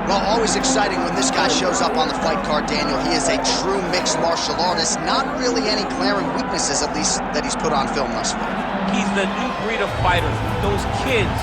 Well, always exciting when this guy shows up on the fight card, Daniel. He is a true mixed martial artist. Not really any glaring weaknesses, at least, that he's put on film thus far. He's the new breed of fighter. Those kids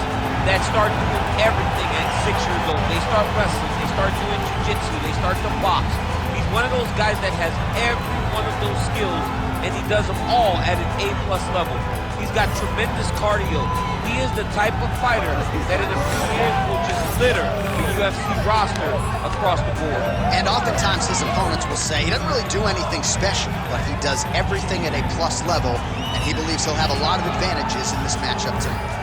that start doing everything at 6 years old. They start wrestling, they start doing jiu-jitsu, they start to box. He's one of those guys that has every one of those skills, and he does them all at an A+ level. He's got tremendous cardio. He is the type of fighter that in a few years will just litter the UFC roster across the board. And oftentimes his opponents will say he doesn't really do anything special, but he does everything at a plus level, and he believes he'll have a lot of advantages in this matchup tonight.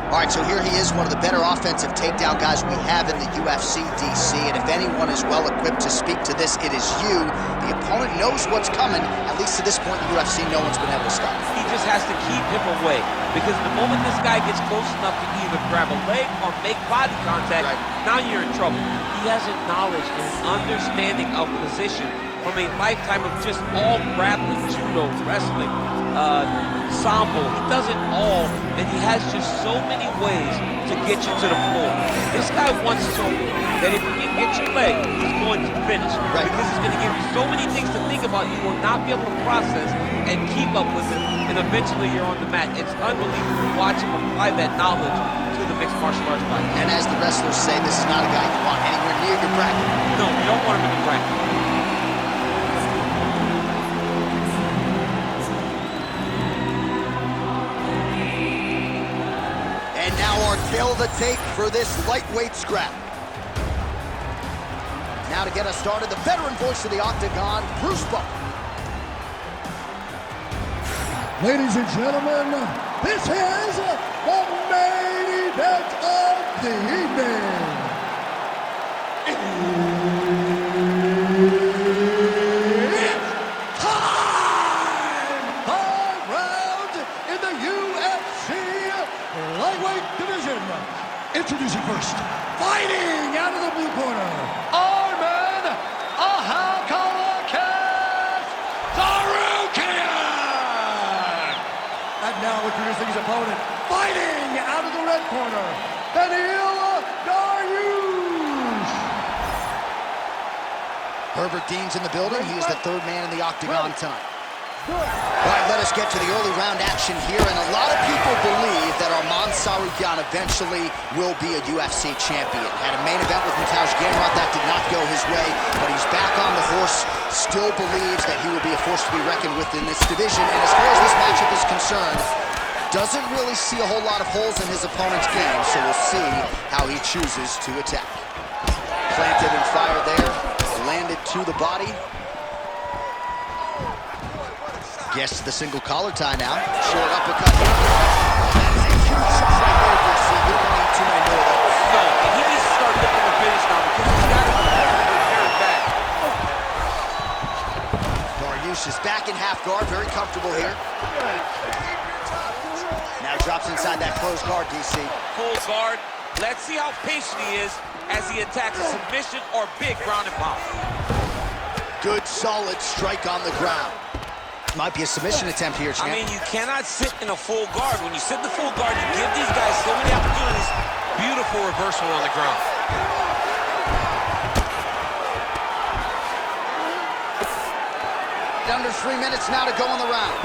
All right, so here he is, one of the better offensive takedown guys we have in the UFC, DC, and if anyone is well-equipped to speak to this, it is you. The opponent knows what's coming. At least to this point in the UFC, no one's been able to stop him. He just has to keep him away, because the moment this guy gets close enough to either grab a leg or make body contact, now you're in trouble. He has a knowledge and an understanding of position from a lifetime of just all grappling, judo, wrestling, sambo. He does it all, and he has just so many ways to get you to the floor. This guy wants to show that if he can get your leg, he's going to finish. Because he's going to give you so many things to think about you will not be able to process and keep up with it, and eventually you're on the mat. It's unbelievable to watch him apply that knowledge to the mixed martial arts fight. And as the wrestlers say, this is not a guy you want anywhere near your bracket. No, you don't want him in the bracket. Our tail of the tape for this lightweight scrap. Now to get us started, the veteran voice of the Octagon, Bout. Ladies and gentlemen, this is the main event of the evening. It's time! 5 rounds in the UFC lightweight division. Introducing first, fighting out of the blue corner, Arman Tsarukyan. And now introducing his opponent, fighting out of the red corner, Beneil Dariush. Herbert Dean's in the building. He is the third man in the Octagon tonight. All right, let us get to the early round action here, and a lot of people believe that Arman Tsarukyan eventually will be a UFC champion. Had a main event with Mateusz Gamrot, that did not go his way, but he's back on the horse, still believes that he will be a force to be reckoned with in this division, and as far as this matchup is concerned, doesn't really see a whole lot of holes in his opponent's game, so we'll see how he chooses to attack. Planted and fired there, landed to the body. Gets to the single collar tie now. Short uppercut here. That is a huge shot right there, DC. You don't need too many more of those. No, and he needs to start looking to finish now because he's got to prepare his back. Dariush is back in half guard, very comfortable here. Now drops inside that closed guard, DC. Full guard. Let's see how patient he is as he attacks a submission or big ground and pound. Good, solid strike on the ground. Might be a submission attempt here, champ. I mean, you cannot sit in a full guard. When you sit in the full guard, you give these guys so many opportunities. Beautiful reversal on the ground. Under 3 minutes now to go in the round.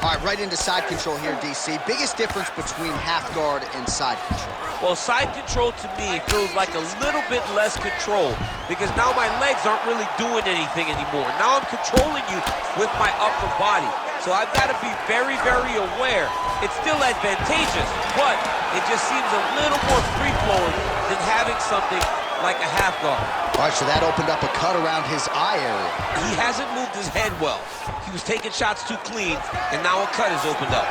All right, right into side control here, DC. Biggest difference between half guard and side control? Well, side control to me feels like a little bit less control because now my legs aren't really doing anything anymore. Now I'm controlling you with my upper body. So I've got to be very, very aware. It's still advantageous, but it just seems a little more free-flowing than having something like a half guard. All right, so that opened up a cut around his eye area. He hasn't moved his head well. He was taking shots too clean, and now a cut has opened up.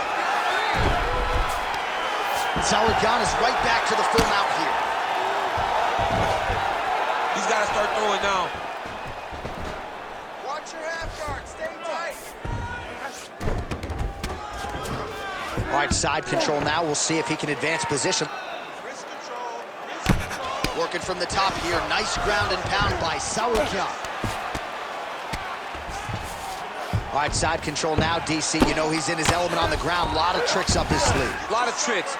Tsarukyan is right back to the full mount here. He's got to start throwing now. All right, side control now. We'll see if he can advance position. Working from the top here. Nice ground and pound by Tsarukyan. All right, side control now, DC. You know he's in his element on the ground. A lot of tricks up his sleeve. A lot of tricks.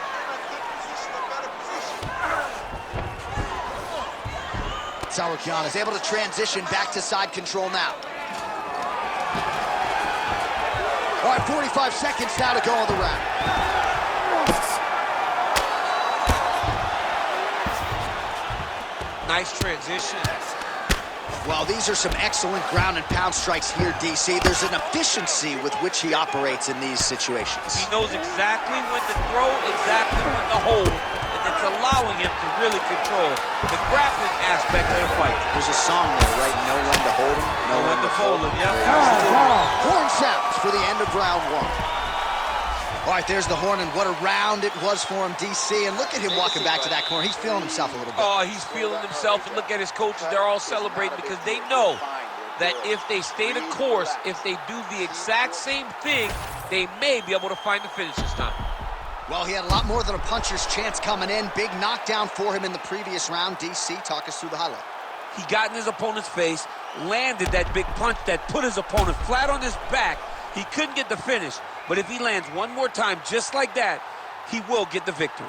Tsarukyan is able to transition back to side control now. All right, 45 seconds now to go on the round. Nice transition. Well, these are some excellent ground and pound strikes here, DC. There's an efficiency with which he operates in these situations. He knows exactly when to throw, exactly when to hold, and it's allowing him to really control the grappling aspect of the fight. There's a song there, right? Know when to hold him, know when to fold him. Yep. Horn sounds for the end of round one. All right, there's the horn, and what a round it was for him, DC. And look at him walking back to that corner. He's feeling himself a little bit. Oh, he's feeling himself, and look at his coaches. They're all celebrating because they know that if they stay the course, if they do the exact same thing, they may be able to find the finish this time. Well, he had a lot more than a puncher's chance coming in. Big knockdown for him in the previous round. DC, talk us through the highlight. He got in his opponent's face, landed that big punch that put his opponent flat on his back. He couldn't get the finish, but if he lands one more time just like that, he will get the victory.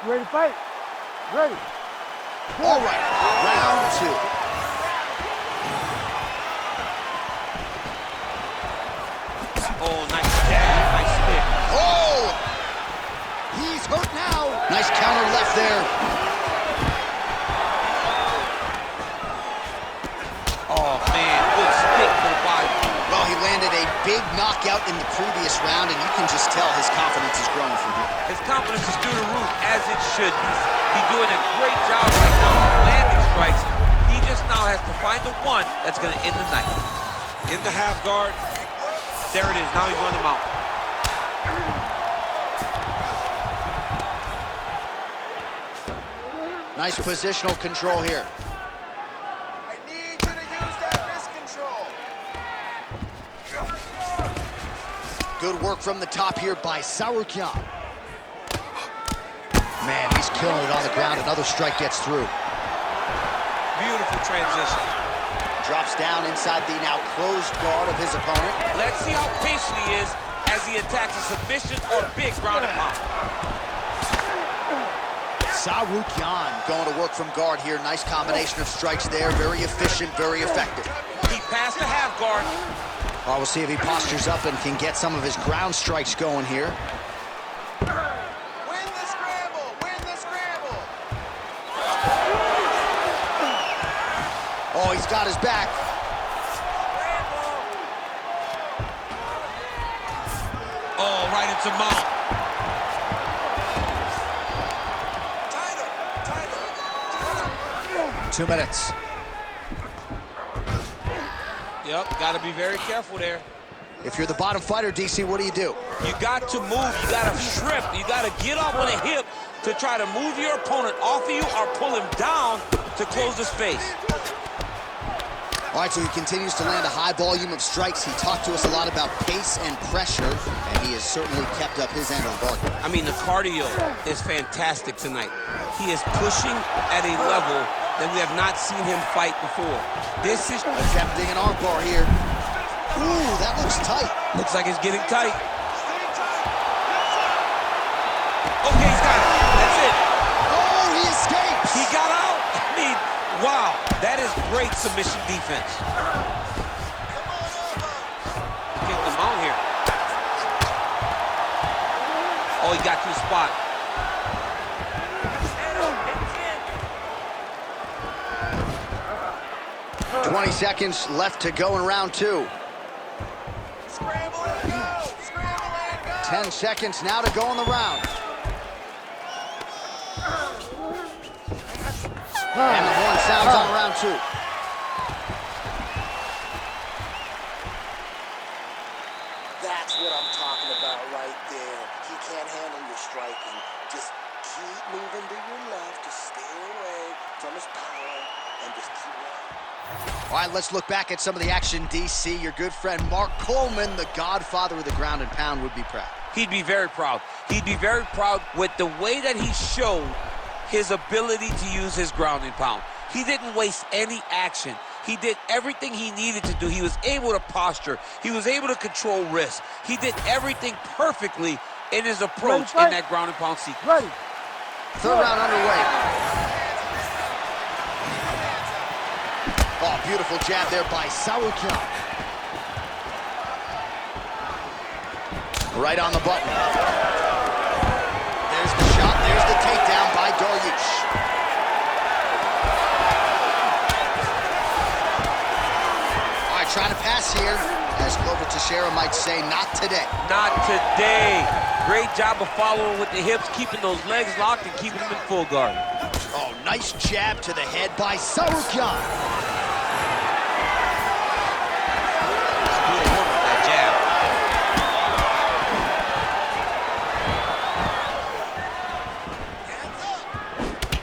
You ready to fight? Ready. All right, round two. Oh, nice jab, nice stick. Oh! He's hurt now. Nice counter left there. Oh, man, good stick to the body. Well, he landed a big knockout in the previous round, and you can just tell his confidence is growing from here. His confidence is through the roof, as it should be. He's doing a great job right now landing strikes. He just now has to find the one that's going to end the night. In the half guard. There it is. Now he's on the mount. Nice positional control here. I need you to use that wrist control. Good work from the top here by Tsarukyan. Man, he's killing it on the ground. Another strike gets through. Beautiful transition. Drops down inside the now closed guard of his opponent. Let's see how patient he is as he attacks a submission or big ground and pound. Tsarukyan going to work from guard here. Nice combination of strikes there. Very efficient, very effective. He passed the half guard. Well, we'll see if he postures up and can get some of his ground strikes going here. Win the scramble! Win the scramble! Oh, he's got his back. Oh, right into mount. 2 minutes. Yep, got to be very careful there. If you're the bottom fighter, DC, what do? You got to move, you got to strip, you got to get up on a hip to try to move your opponent off of you or pull him down to close the space. All right, so he continues to land a high volume of strikes. He talked to us a lot about pace and pressure, and he has certainly kept up his end of the bargain. I mean, the cardio is fantastic tonight. He is pushing at a level that we have not seen him fight before. This is attempting an arm bar here. Ooh, that looks tight. Looks like it's getting tight. Okay, he's got it. That's it. Oh, he escapes. He got out. I mean, wow, that is great submission defense. Get them out here. Oh, he got to the spot. 20 seconds left to go in round two. Scramble and go! Scramble and go! 10 seconds now to go in the round. And the horn sounds on round two. That's what I'm talking about right there. He can't handle your striking. Just keep moving to your left to stay away from his power and just keep running. All right, let's look back at some of the action, DC. Your good friend Mark Coleman, the godfather of the ground and pound, would be proud. He'd be very proud. He'd be very proud with the way that he showed his ability to use his ground and pound. He didn't waste any action. He did everything he needed to do. He was able to posture. He was able to control wrist. He did everything perfectly in his approach in that ground and pound sequence. Ready. Third round underway. Oh, beautiful jab there by Tsarukyan. Right on the button. There's the shot. There's the takedown by Dariush. All right, trying to pass here. As Glover Teixeira might say, not today. Not today. Great job of following with the hips, keeping those legs locked and keeping them in full guard. Oh, nice jab to the head by Tsarukyan. That jab.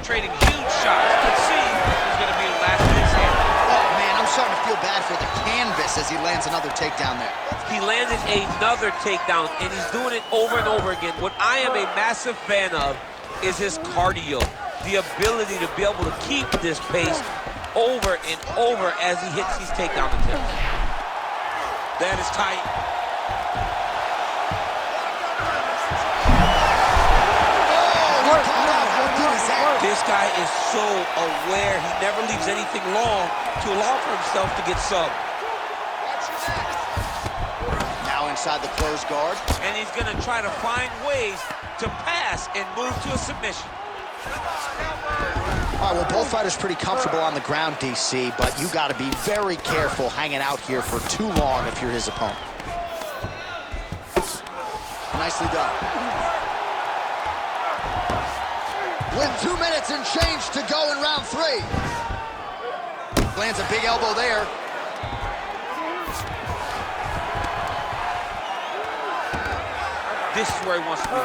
Trading huge shots. Let's see who's going to be the last in his hand. Oh, man, I'm starting to feel bad for the canvas as he lands another takedown there. He landed another takedown, and he's doing it over and over again. What I am a massive fan of is his cardio, the ability to be able to keep this pace over and over as he hits these takedown attempts. That is tight. This guy is so aware. He never leaves anything long to allow for himself to get subbed. Now inside the closed guard. And he's going to try to find ways to pass and move to a submission. All right, well, both fighters pretty comfortable on the ground, DC, but you got to be very careful hanging out here for too long if you're his opponent. Nicely done. With 2 minutes and change to go in round 3. Lands a big elbow there. This is where he wants to be.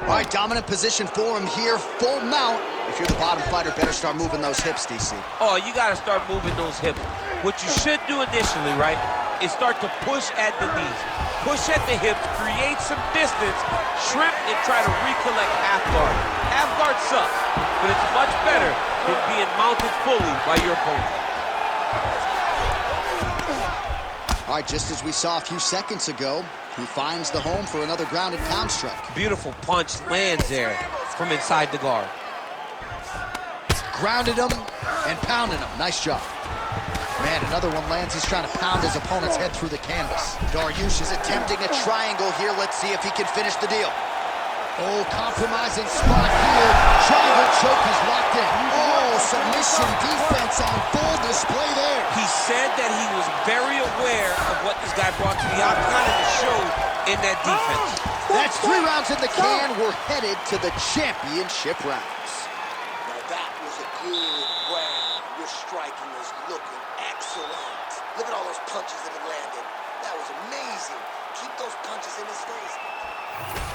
All right, dominant position for him here, full mount. If you're the bottom fighter, better start moving those hips, DC. Oh, you got to start moving those hips. What you should do initially, right, is start to push at the knees. Push at the hips, create some distance, shrimp, and try to recollect half guard. Half guard sucks, but it's much better than being mounted fully by your opponent. All right, just as we saw a few seconds ago, he finds the home for another ground and pound strike. Beautiful punch lands there from inside the guard. Grounded him and pounded him. Nice job. Man, another one lands. He's trying to pound his opponent's head through the canvas. Dariush is attempting a triangle here. Let's see if he can finish the deal. Oh, compromising spot here. Triangle choke is locked in. Oh, submission defense on full display there. He said that he was very aware of what this guy brought to the octagon and it showed in that defense. That's 3 rounds in the can. We're headed to the championship rounds. Now that was a good round. Your striking is looking excellent. Look at all those punches that have landed. That was amazing. Keep those punches in his face.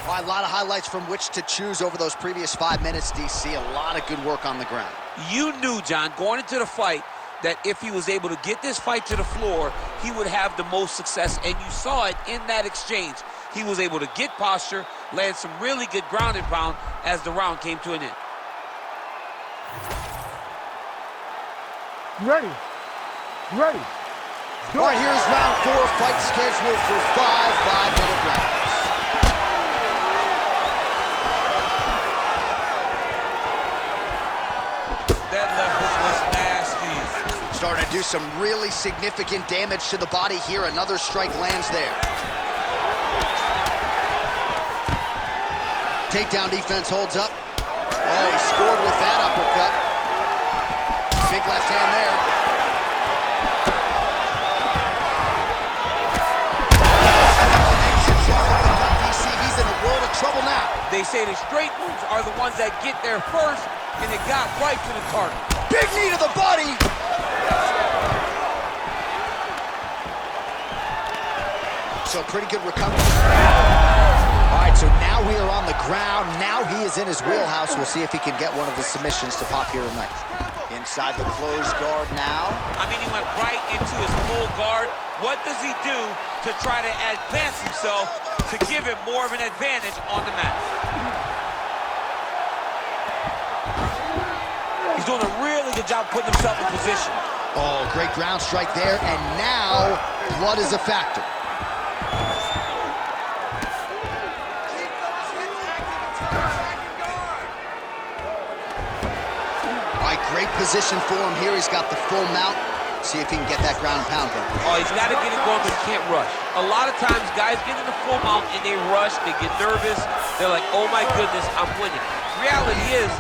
All right, a lot of highlights from which to choose over those previous 5 minutes, DC. A lot of good work on the ground. You knew, John, going into the fight, that if he was able to get this fight to the floor, he would have the most success, and you saw it in that exchange. He was able to get posture, land some really good ground and pound as the round came to an end. Ready. Ready. All right, here's round 4, fight scheduled for 5 5-minute rounds. That left was nasty. Starting to do some really significant damage to the body here. Another strike lands there. Takedown defense holds up. Oh, he scored with that uppercut. Big left hand there. He's in a world of trouble now. They say the straight moves are the ones that get there first, and it got right to the target. Big knee to the body. So pretty good recovery. All right, so now we are on the ground. Now he is in his wheelhouse. We'll see if he can get one of the submissions to pop here tonight. Inside the closed guard now. I mean, he went right into his full guard. What does he do to try to advance himself to give him more of an advantage on the mat? He's doing a really good job putting himself in position. Oh, great ground strike there, and now blood is a factor. All right, great position for him here. He's got the full mount. See if he can get that ground and pound going. Oh, he's got to get it going, but he can't rush. A lot of times, guys get in the full mount and they rush, they get nervous. They're like, oh my goodness, I'm winning. Reality is,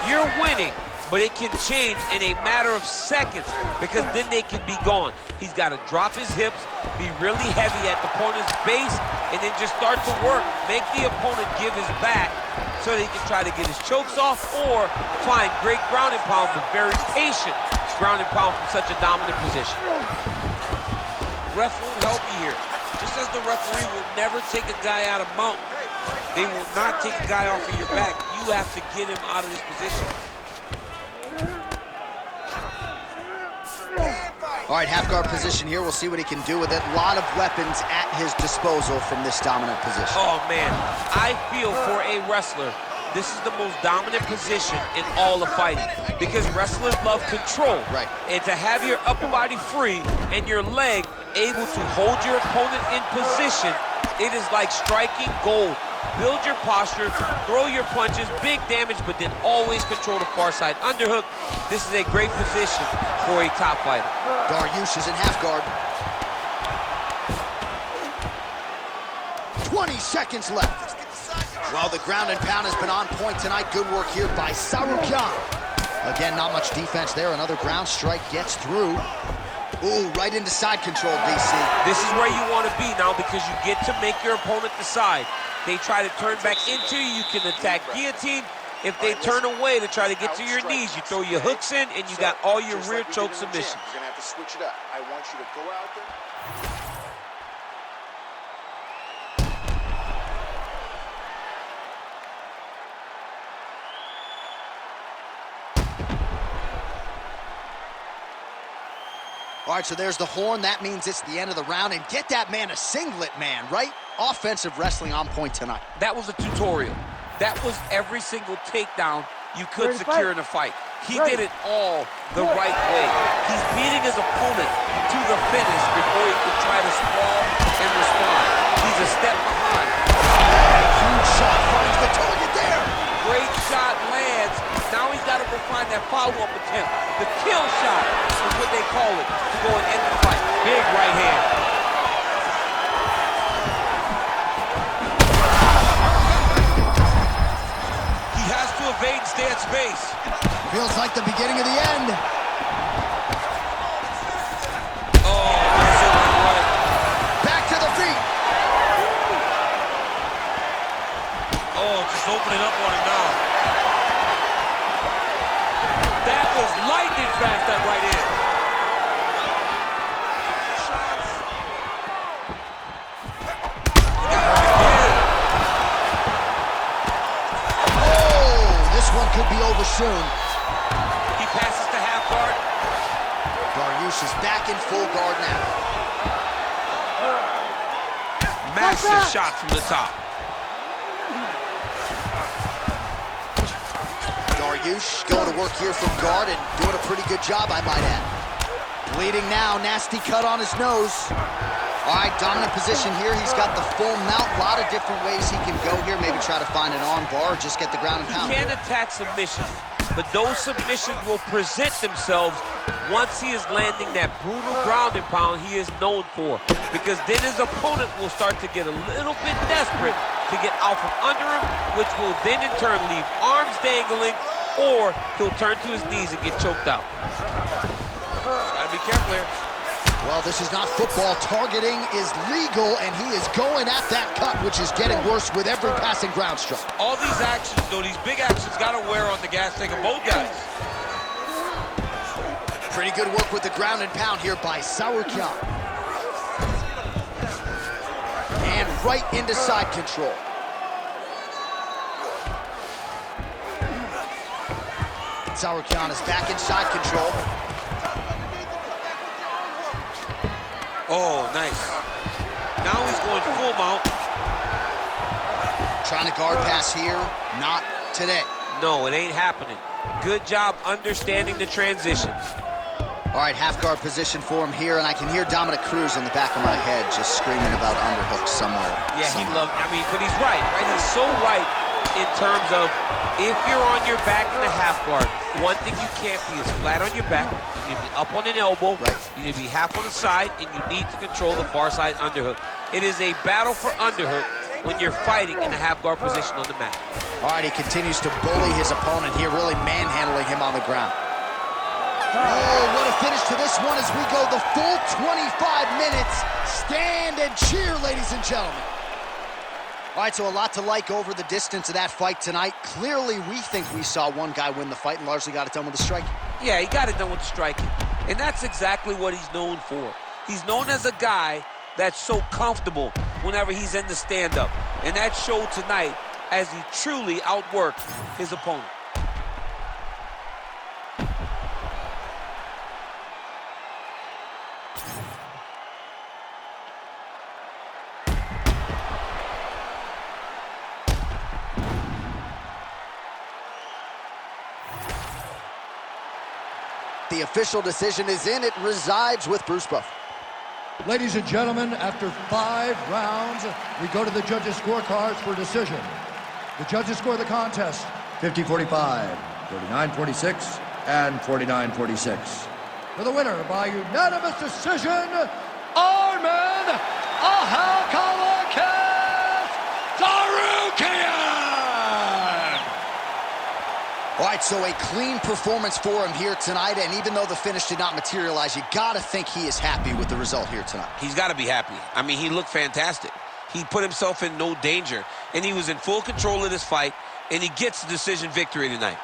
you're winning, but it can change in a matter of seconds because then they can be gone. He's got to drop his hips, be really heavy at the opponent's base, and then just start to work. Make the opponent give his back so that he can try to get his chokes off or find great ground and pound, but very patient ground and pound from such a dominant position. Ref will help you here. Just as the referee will never take a guy out of mount, they will not take a guy off of your back. You have to get him out of this position. All right, half guard position here. We'll see what he can do with it. A lot of weapons at his disposal from this dominant position. Oh, man. I feel for a wrestler, this is the most dominant position in all of fighting because wrestlers love control. Right. And to have your upper body free and your leg able to hold your opponent in position, it is like striking gold. Build your posture, throw your punches, big damage, but then always control the far side underhook. This is a great position for a top fighter. Dariush is in half guard. 20 seconds left. Well, the ground and pound has been on point tonight. Good work here by Tsarukyan. Again, not much defense there. Another ground strike gets through. Ooh, right into side control, DC. This is where you want to be now because you get to make your opponent decide. They try to turn back into you, you can attack guillotine. If they turn away to try to get to your knees, you throw your hooks in and you got all your rear choke submissions. You're gonna have to switch it up. I want you to go out there. All right, so there's the horn. That means it's the end of the round. And get that man a singlet, man, right? Offensive wrestling on point tonight. That was a tutorial. That was every single takedown you could secure in a fight. He did it all the right way. He's beating his opponent to the finish before he could try to sprawl and respond. He's a step behind. Huge shot finds the target there. Great shot lands. Now he's got to go find that follow-up attempt. The kill shot is what they call it, to go and end the fight. Big right hand. He has to evade and stay at space. Feels like the beginning of the end. Oh, that's it, right. Back to the feet. Oh, just opening up on him now. That was lightning fast, that right hand. Oh, this one could be over soon. He passes to half guard. Dariush is back in full guard now. Massive shot from the top. Dariush going to work here from guard and doing a pretty good job, I might add. Bleeding now, nasty cut on his nose. All right, dominant position here. He's got the full mount. A lot of different ways he can go here. Maybe try to find an arm bar or just get the ground and pound. He can attack submissions, but those submissions will present themselves once he is landing that brutal ground and pound he is known for. Because then his opponent will start to get a little bit desperate to get out from under him, which will then in turn leave arms dangling, or he'll turn to his knees and get choked out. Gotta be careful here. Well, this is not football. Targeting is legal, and he is going at that cut, which is getting worse with every passing ground strike. All these actions, though, these big actions, gotta wear on the gas tank of both guys. Pretty good work with the ground and pound here by Tsarukyan. right into side control. Tsarukyan is back in side control. Oh, nice. Now he's going full mount. Trying to guard pass here, not today. No, it ain't happening. Good job understanding the transitions. All right, half guard position for him here, and I can hear Dominic Cruz in the back of my head just screaming about underhooks somewhere. Yeah, he loved, but he's right? He's so right in terms of if you're on your back in the half guard, one thing you can't be is flat on your back. You need to be up on an elbow. Right. You need to be half on the side, and you need to control the far side underhook. It is a battle for underhook when you're fighting in a half guard position on the mat. All right, he continues to bully his opponent here, really manhandling him on the ground. Oh, what a finish to this one as we go the full 25 minutes. Stand and cheer, ladies and gentlemen. All right, so a lot to like over the distance of that fight tonight. Clearly, we think we saw one guy win the fight and largely got it done with the striking. Yeah, he got it done with the striking. And that's exactly what he's known for. He's known as a guy that's so comfortable whenever he's in the stand-up. And that showed tonight as he truly outworked his opponent. The official decision is in. It resides with Bruce Buffer. Ladies and gentlemen, after 5 rounds, we go to the judges' scorecards for decision. The judges score the contest 50-45, 39-46, and 49-46. For the winner by unanimous decision, Arman Tsarukyan! All right, so a clean performance for him here tonight, and even though the finish did not materialize, you gotta think he is happy with the result here tonight. He's got to be happy. He looked fantastic. He put himself in no danger, and he was in full control of this fight, and he gets the decision victory tonight.